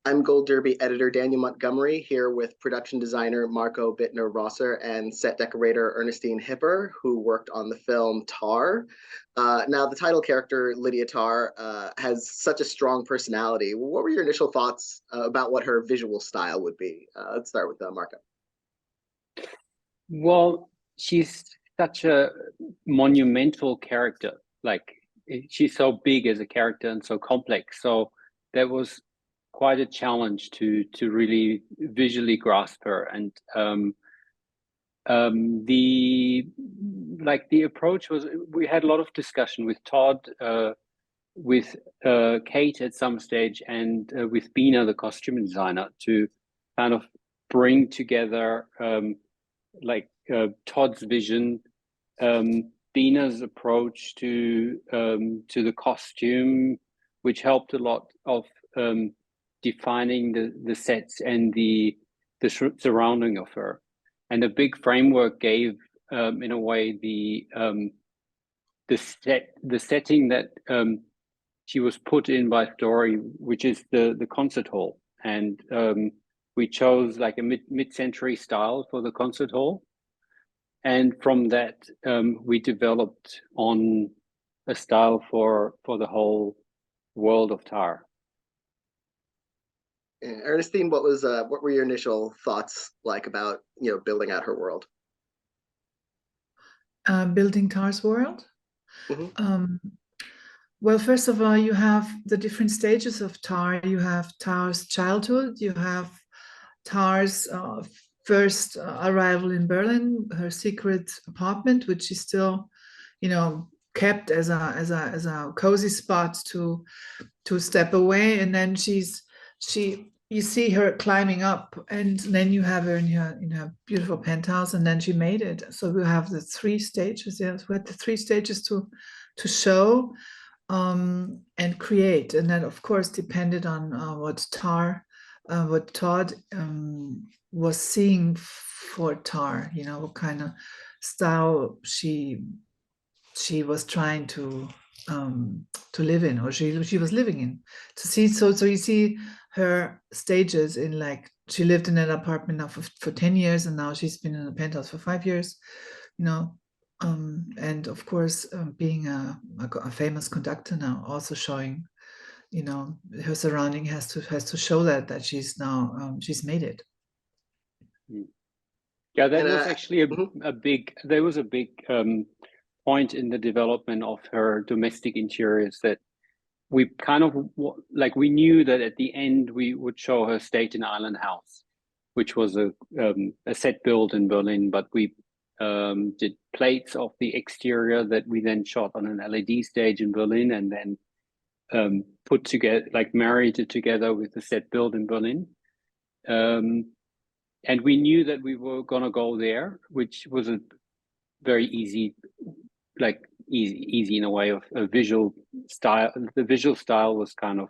I'm Gold Derby editor Daniel Montgomery here with production designer Marco Bittner-Rosser and set decorator Ernestine Hipper, who worked on the film Tar. Now, the title character, Lydia Tar, has such a strong personality. What were your initial thoughts about what her visual style would be? Let's start with Marco. Well, she's such a monumental character. Like, she's so big as a character and so complex. So that was quite a challenge to really visually grasp her. And the approach was, we had a lot of discussion with Todd, with Cate at some stage, and with Bittner, the costume designer, to kind of bring together Todd's vision, Bittner's approach to the costume, which helped a lot of defining the sets and the surrounding of her, and a big framework gave, in a way, the setting that she was put in by Story, which is the concert hall, and we chose like a mid-century style for the concert hall, and from that we developed on a style for the whole world of Tar. Ernestine, what were your initial thoughts like about building out her world? Building Tar's world? Mm-hmm. Well, first of all, you have the different stages of Tar. You have Tar's childhood. You have Tar's first arrival in Berlin, her secret apartment, which she still, kept as a cozy spot to step away. And then you see her climbing up, and then you have her in her beautiful penthouse, and then she made it. So we have the three stages. Yes, we had the three stages to show and create, and then of course depended on what Todd was seeing for Tar. What kind of style she was trying to live in, or she was living in. To see, so you see her stages in, like, she lived in an apartment now for 10 years, and now she's been in a penthouse for 5 years, and of course being a famous conductor now, also showing, her surrounding has to show that she's now she's made it. Yeah, that was actually a big point in the development of her domestic interiors, that we kind of, like, we knew that at the end we would show her Staten Island house, which was a set built in Berlin, but we did plates of the exterior that we then shot on an LED stage in Berlin, and then put together, like, married it together with the set built in Berlin. And we knew that we were going to go there, which was a very easy in a way of a visual style. The visual style was kind of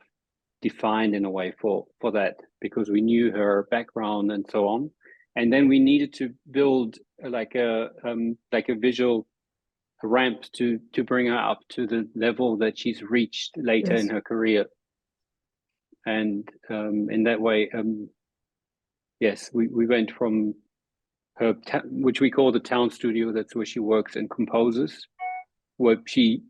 defined in a way for that, because we knew her background and so on. And then we needed to build like a visual ramp to bring her up to the level that she's reached later in her career. And in that way, yes, we went from her, which we call the town studio, that's where she works and composes, where she,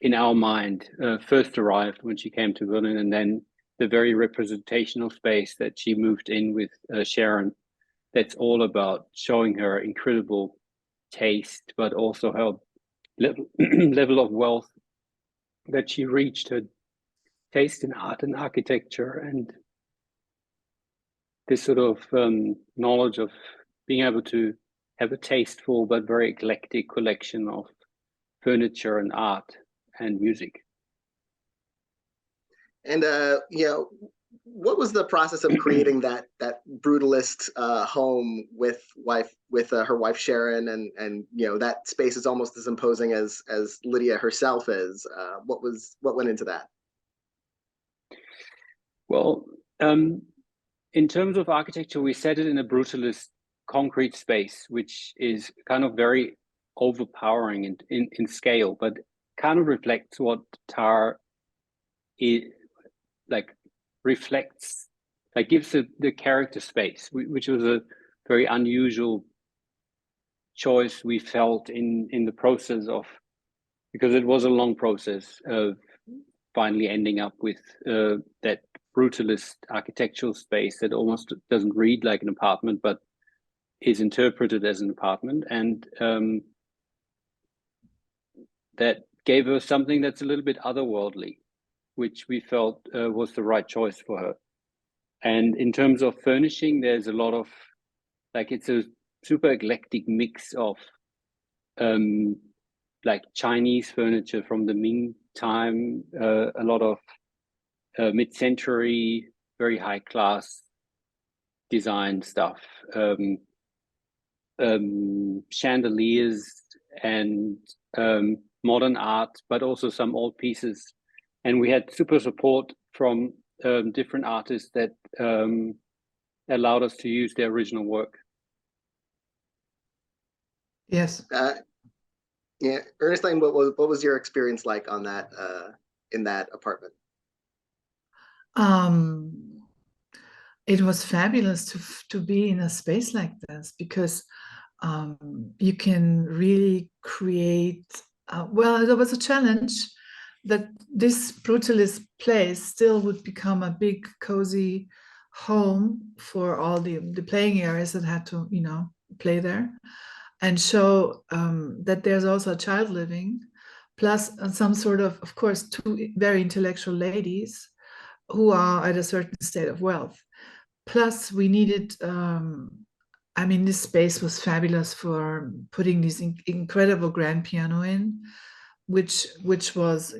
in our mind, first arrived when she came to Berlin, and then the very representational space that she moved in with Sharon, that's all about showing her incredible taste, but also her level of wealth that she reached, her taste in art and architecture, and this sort of knowledge of being able to have a tasteful but very eclectic collection of furniture and art and music. And what was the process of creating that brutalist home with her wife Sharon, and that space is almost as imposing as Lydia herself is. What went into that? Well, in terms of architecture, we set it in a brutalist concrete space, which is kind of very overpowering in scale, but kind of reflects what Tar is, like, reflects like gives the character space, which was a very unusual choice we felt in the process of, because it was a long process of finally ending up with that brutalist architectural space that almost doesn't read like an apartment, but is interpreted as an apartment. And that gave her something that's a little bit otherworldly, which we felt was the right choice for her. And in terms of furnishing, there's a lot of, like, it's a super eclectic mix of like Chinese furniture from the Ming time, a lot of mid-century, very high class design stuff, chandeliers and modern art, but also some old pieces. And we had super support from different artists that allowed us to use their original work. Yes. Yeah, Ernestine, what was your experience like on that in that apartment? It was fabulous to be in a space like this, because you can really create. Well, there was a challenge that this brutalist place still would become a big, cozy home for all the playing areas that had to, play there, and show that there's also a child living, plus some sort of course, two very intellectual ladies who are at a certain state of wealth. Plus, we needed, this space was fabulous for putting this incredible grand piano in, which was,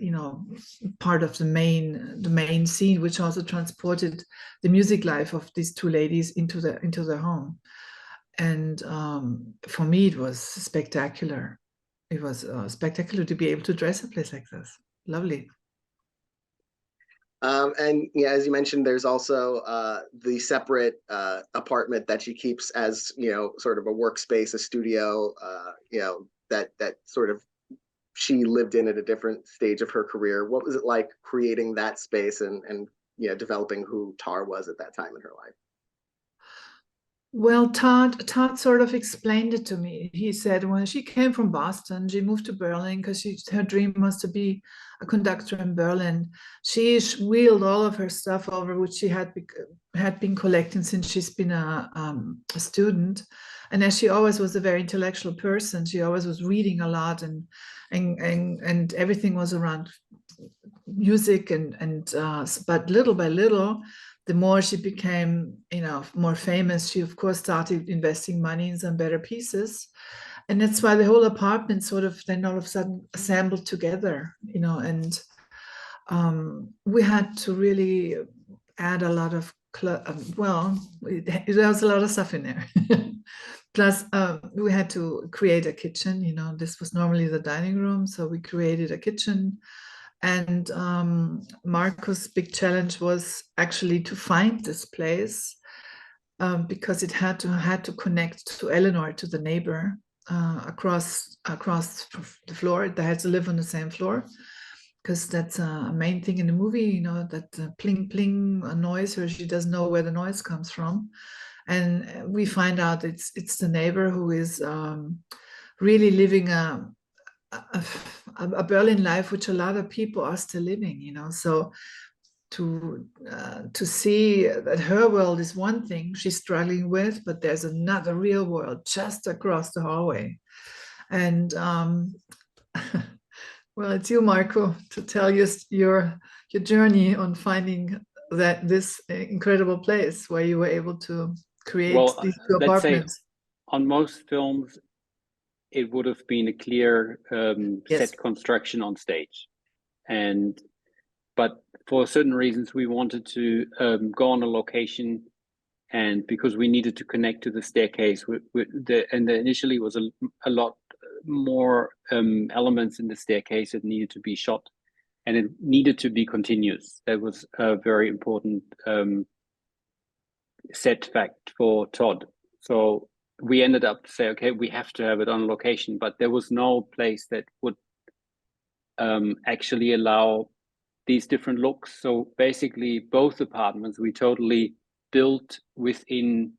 part of the main scene, which also transported the music life of these two ladies into their home. And for me, it was spectacular. It was spectacular to be able to dress a place like this. Lovely. And yeah, as you mentioned, there's also the separate apartment that she keeps as, sort of a workspace, a studio, that sort of she lived in at a different stage of her career. What was it like creating that space and developing who Tar was at that time in her life? Well, Todd sort of explained it to me. He said when she came from Boston, she moved to Berlin because her dream was to be a conductor in Berlin. She wheeled all of her stuff over, which she had been collecting since she's been a student. And as she always was a very intellectual person, she always was reading a lot, and everything was around music, but little by little, the more she became, more famous, she of course started investing money in some better pieces. And that's why the whole apartment sort of then all of a sudden assembled together, and we had to really add a lot of, there was a lot of stuff in there. Plus, we had to create a kitchen, this was normally the dining room, so we created a kitchen. And Marco's big challenge was actually to find this place, because it had to connect to Eleanor, to the neighbor across the floor. They had to live on the same floor, because that's a main thing in the movie, that pling pling a noise, or she doesn't know where the noise comes from. And we find out it's the neighbor who is really living a Berlin life, which a lot of people are still living, so to see that her world is one thing she's struggling with, but there's another real world just across the hallway. And well, it's you, Marco, to tell your journey on finding this incredible place where you were able to create these two apartments. Say, on most films, it would have been a clear set construction on stage, but for certain reasons we wanted to go on a location, and because we needed to connect to the staircase, initially was a lot more elements in the staircase that needed to be shot, and it needed to be continuous. That was a very important set fact for Todd. So we ended up saying, okay, we have to have it on location, but there was no place that would actually allow these different looks. So basically both apartments, we totally built within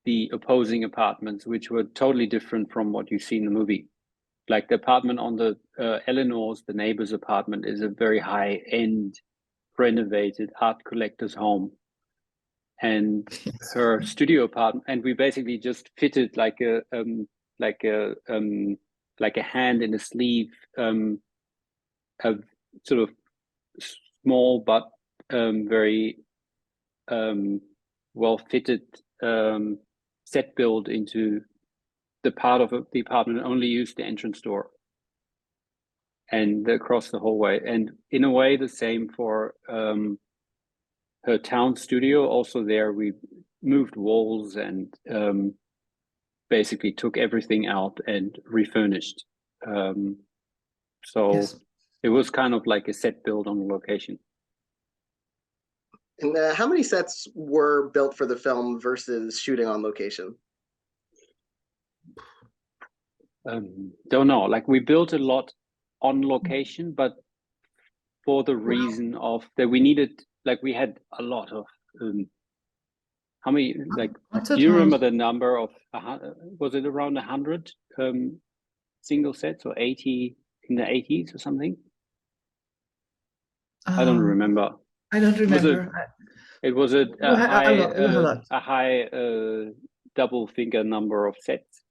the opposing apartments, which were totally different from what you see in the movie. Like the apartment on the Eleanor's, the neighbor's apartment, is a very high-end, renovated art collector's home. And her studio apartment, and we basically just fitted like a hand in a sleeve, a sort of small but very well fitted set build into the part of the apartment and only used the entrance door and across the hallway. And in a way, the same for her town studio. Also there, we moved walls and basically took everything out and refurnished. So yes. It was kind of like a set build on location. And how many sets were built for the film versus shooting on location? Don't know. Like we built a lot on location, but for the reason of that we needed, like we had a lot of how many, like, do you remember the number of, was it around 100 single sets or 80 in the 80s or something? I don't remember. I don't remember. It was a high double finger number of sets.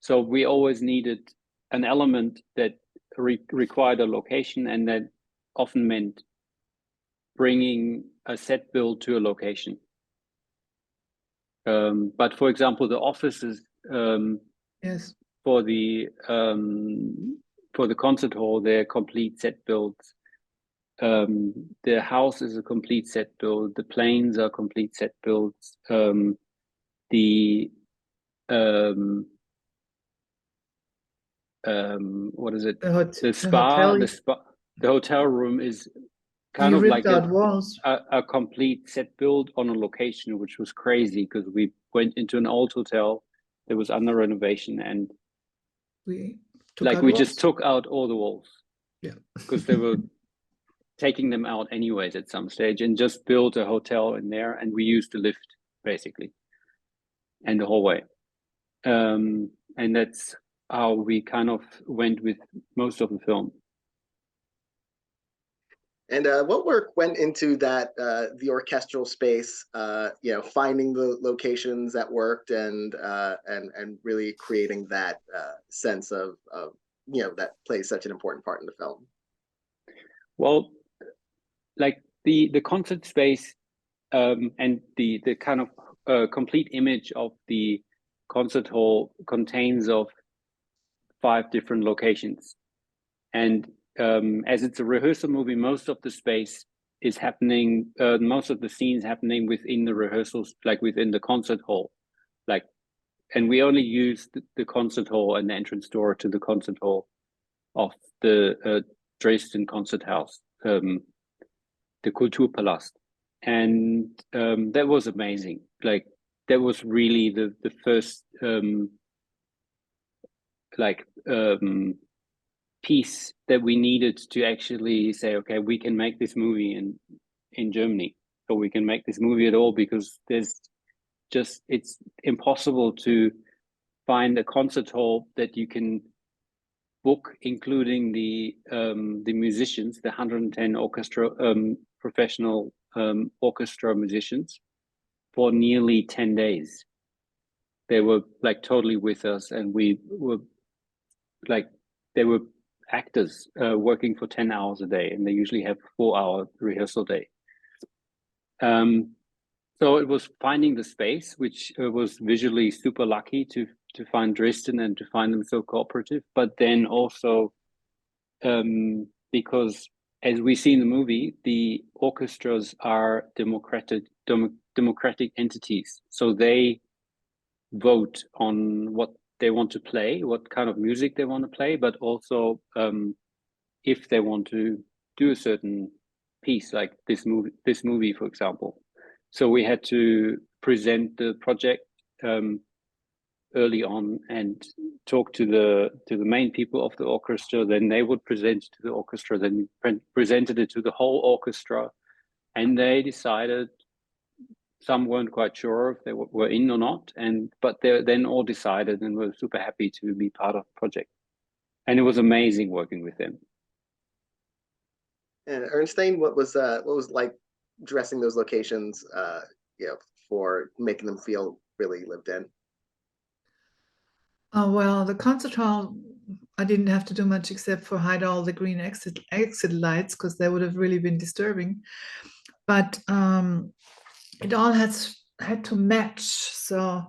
So we always needed an element that required a location, and that often meant bringing a set build to a location. But for example, the offices yes. for the concert hall, they're complete set builds. The house is a complete set build. The planes are complete set builds. What is it? The hotel room is kind of like a complete set build on a location, which was crazy because we went into an old hotel that was under renovation, and we just took out all the walls. Yeah, because they were taking them out anyways at some stage, and just built a hotel in there, and we used the lift basically and the hallway. And that's how we kind of went with most of the film. And what work went into that, the orchestral space, finding the locations that worked and really creating that sense of that plays such an important part in the film? Well, like the concert space and the kind of complete image of the concert hall contains of 5 different locations. And as it's a rehearsal movie, most of the space is happening, most of the scenes happening within the rehearsals, like within the concert hall. And we only use the concert hall and the entrance door to the concert hall of the Dresden Concert House, the Kulturpalast. And that was amazing. Like, that was really the first piece that we needed to actually say, okay, we can make this movie in Germany, or we can make this movie at all, because it's impossible to find a concert hall that you can book, including the musicians, the 110 orchestra professional orchestra musicians, for nearly 10 days. They were like totally with us, and we were like, they were actors working for 10 hours a day, and they usually have a 4-hour rehearsal day. So it was finding the space, which was visually super lucky to find Dresden and to find them so cooperative, but then also because, as we see in the movie, the orchestras are democratic entities. So they vote on what they want to play, what kind of music they want to play, but also if they want to do a certain piece, like this movie, for example. So we had to present the project early on and talk to the main people of the orchestra. Then they would present to the orchestra. Then we presented it to the whole orchestra, and they decided some weren't quite sure if they were in or not, but they then all decided and were super happy to be part of the project. And it was amazing working with them. And Ernestine, what was like dressing those locations, for making them feel really lived in? Well, the concert hall, I didn't have to do much except for hide all the green exit lights, because they would have really been disturbing. But it all had to match. So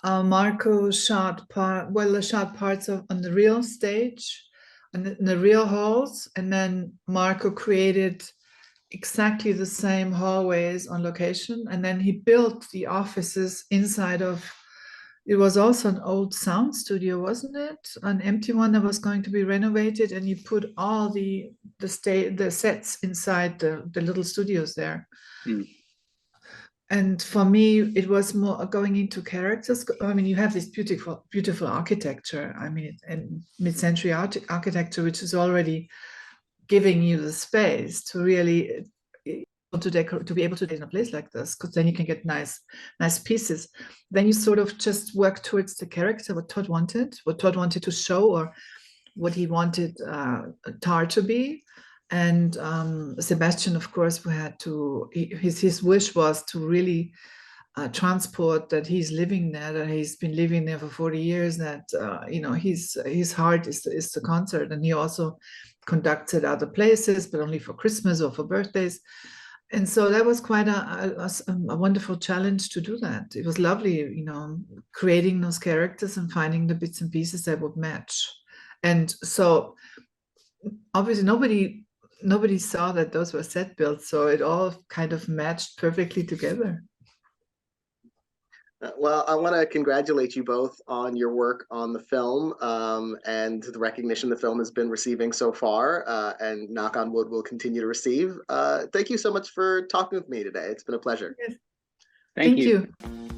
Marco shot parts on the real stage, in the real halls, and then Marco created exactly the same hallways on location, and then he built the offices inside of. It was also an old sound studio, wasn't it? An empty one that was going to be renovated, and you put all the sets inside the little studios there. Mm. And for me, it was more going into characters. I mean, you have this beautiful architecture. I mean, and mid-century architecture, which is already giving you the space to really to be able to do in a place like this, because then you can get nice pieces. Then you sort of just work towards the character, what Todd wanted to show, or what he wanted Tar to be. And Sebastian, of course, his wish was to really transport that he's living there, that he's been living there for 40 years, that his heart is the concert, and he also conducts at other places, but only for Christmas or for birthdays. And so that was quite a wonderful challenge to do that. It was lovely, creating those characters and finding the bits and pieces that would match. And so obviously nobody saw that those were set builds, so it all kind of matched perfectly together. Well, I want to congratulate you both on your work on the film, and the recognition the film has been receiving so far, and knock on wood, will continue to receive. Thank you so much for talking with me today. It's been a pleasure. Yes. Thank Thank you. you.